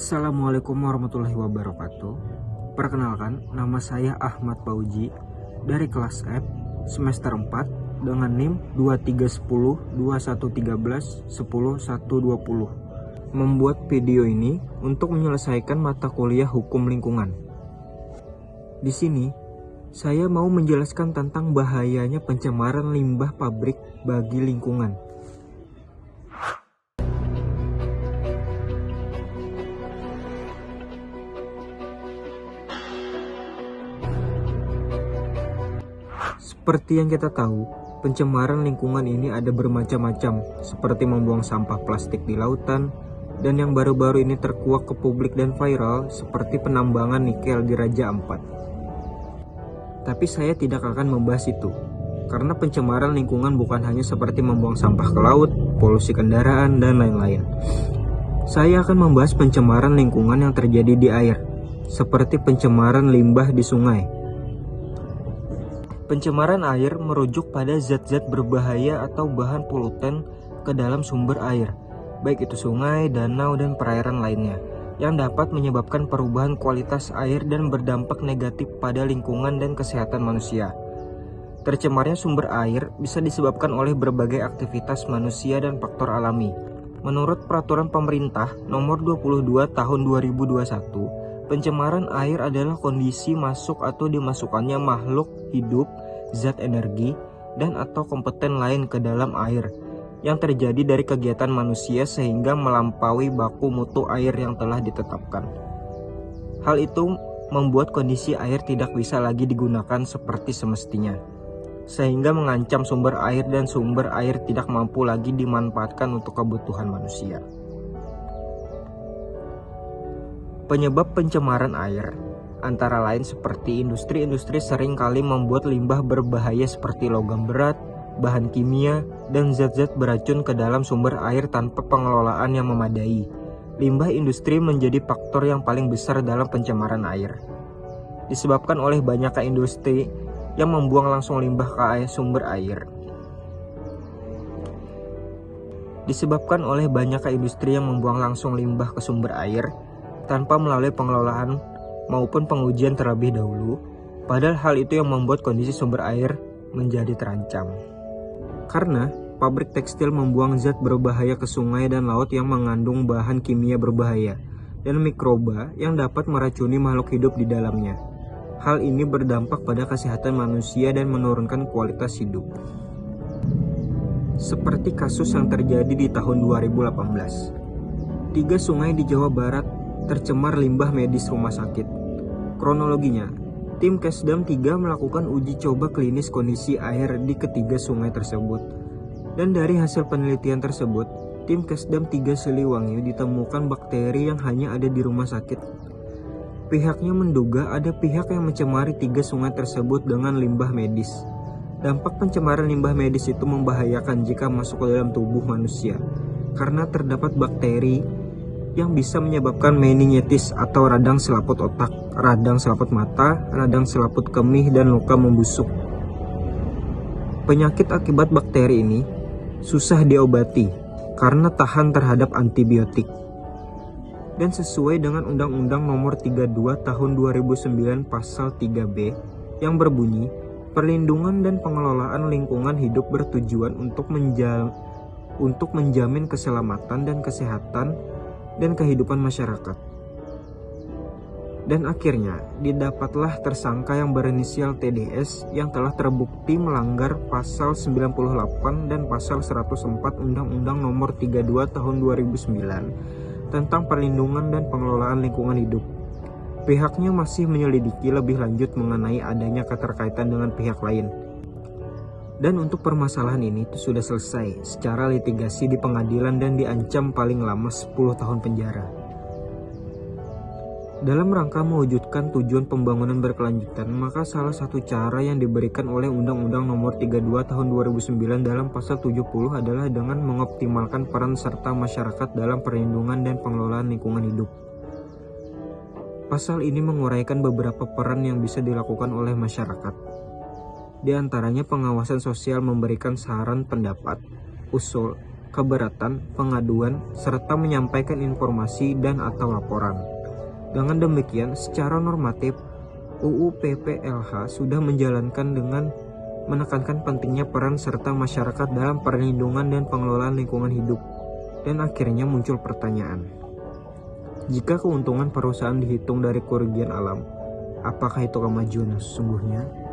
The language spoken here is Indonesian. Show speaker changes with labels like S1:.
S1: Assalamualaikum warahmatullahi wabarakatuh. Perkenalkan, nama saya Ahmad Fauji dari kelas F semester 4 dengan NIM 2310 2113 10120. Membuat video ini untuk menyelesaikan mata kuliah hukum lingkungan. Di sini, saya mau menjelaskan tentang bahayanya pencemaran limbah pabrik bagi lingkungan. Seperti yang kita tahu, pencemaran lingkungan ini ada bermacam-macam, seperti membuang sampah plastik di lautan, dan yang baru-baru ini terkuak ke publik dan viral, seperti penambangan nikel di Raja Ampat. Tapi saya tidak akan membahas itu, karena pencemaran lingkungan bukan hanya seperti membuang sampah ke laut, polusi kendaraan, dan lain-lain. Saya akan membahas pencemaran lingkungan yang terjadi di air, seperti pencemaran limbah di sungai. Pencemaran air merujuk pada zat-zat berbahaya atau bahan polutan ke dalam sumber air, baik itu sungai, danau, dan perairan lainnya, yang dapat menyebabkan perubahan kualitas air dan berdampak negatif pada lingkungan dan kesehatan manusia. Tercemarnya sumber air bisa disebabkan oleh berbagai aktivitas manusia dan faktor alami. Menurut Peraturan Pemerintah Nomor 22 Tahun 2021, pencemaran air adalah kondisi masuk atau dimasukkannya makhluk hidup, zat energi, dan atau kompeten lain ke dalam air yang terjadi dari kegiatan manusia sehingga melampaui baku mutu air yang telah ditetapkan. Hal itu membuat kondisi air tidak bisa lagi digunakan seperti semestinya, sehingga mengancam sumber air dan sumber air tidak mampu lagi dimanfaatkan untuk kebutuhan manusia. Penyebab pencemaran air antara lain seperti industri sering kali membuat limbah berbahaya seperti logam berat, bahan kimia, dan zat-zat beracun ke dalam sumber air tanpa pengelolaan yang memadai. Limbah industri menjadi faktor yang paling besar dalam pencemaran air. Disebabkan oleh banyaknya industri yang membuang langsung limbah ke sumber air. Disebabkan oleh banyaknya industri yang membuang langsung limbah ke sumber air tanpa melalui pengelolaan maupun pengujian terlebih dahulu, padahal hal itu yang membuat kondisi sumber air menjadi terancam. Karena pabrik tekstil membuang zat berbahaya ke sungai dan laut yang mengandung bahan kimia berbahaya dan mikroba yang dapat meracuni makhluk hidup di dalamnya. Hal ini berdampak pada kesehatan manusia dan menurunkan kualitas hidup. Seperti kasus yang terjadi di tahun 2018. 3 sungai di Jawa Barat tercemar limbah medis rumah sakit. Kronologinya, tim Kesdam 3 melakukan uji coba klinis kondisi air di ketiga sungai tersebut. Dan dari hasil penelitian tersebut, tim Kesdam 3 Siliwangi ditemukan bakteri yang hanya ada di rumah sakit. Pihaknya menduga ada pihak yang mencemari 3 sungai tersebut dengan limbah medis. Dampak pencemaran limbah medis itu membahayakan jika masuk ke dalam tubuh manusia, karena terdapat bakteri yang bisa menyebabkan meningitis atau radang selaput otak, radang selaput mata, radang selaput kemih, dan luka membusuk. Penyakit akibat bakteri ini susah diobati karena tahan terhadap antibiotik. Dan sesuai dengan Undang-Undang Nomor 32 Tahun 2009 Pasal 3B yang berbunyi, perlindungan dan pengelolaan lingkungan hidup bertujuan untuk menjamin keselamatan dan kesehatan dan kehidupan masyarakat. Dan akhirnya didapatlah tersangka yang berinisial TDS yang telah terbukti melanggar pasal 98 dan pasal 104 Undang-Undang Nomor 32 Tahun 2009 tentang perlindungan dan pengelolaan lingkungan hidup. Pihaknya masih menyelidiki lebih lanjut mengenai adanya keterkaitan dengan pihak lain. Dan untuk permasalahan ini itu sudah selesai secara litigasi di pengadilan dan diancam paling lama 10 tahun penjara. Dalam rangka mewujudkan tujuan pembangunan berkelanjutan, maka salah satu cara yang diberikan oleh Undang-Undang Nomor 32 Tahun 2009 dalam pasal 70 adalah dengan mengoptimalkan peran serta masyarakat dalam perlindungan dan pengelolaan lingkungan hidup. Pasal ini menguraikan beberapa peran yang bisa dilakukan oleh masyarakat. Di antaranya pengawasan sosial, memberikan saran, pendapat, usul, keberatan, pengaduan, serta menyampaikan informasi dan atau laporan. Dengan demikian, secara normatif, UU PPLH sudah menjalankan dengan menekankan pentingnya peran serta masyarakat dalam perlindungan dan pengelolaan lingkungan hidup. Dan akhirnya muncul pertanyaan, jika keuntungan perusahaan dihitung dari kerugian alam, apakah itu kemajuan sesungguhnya?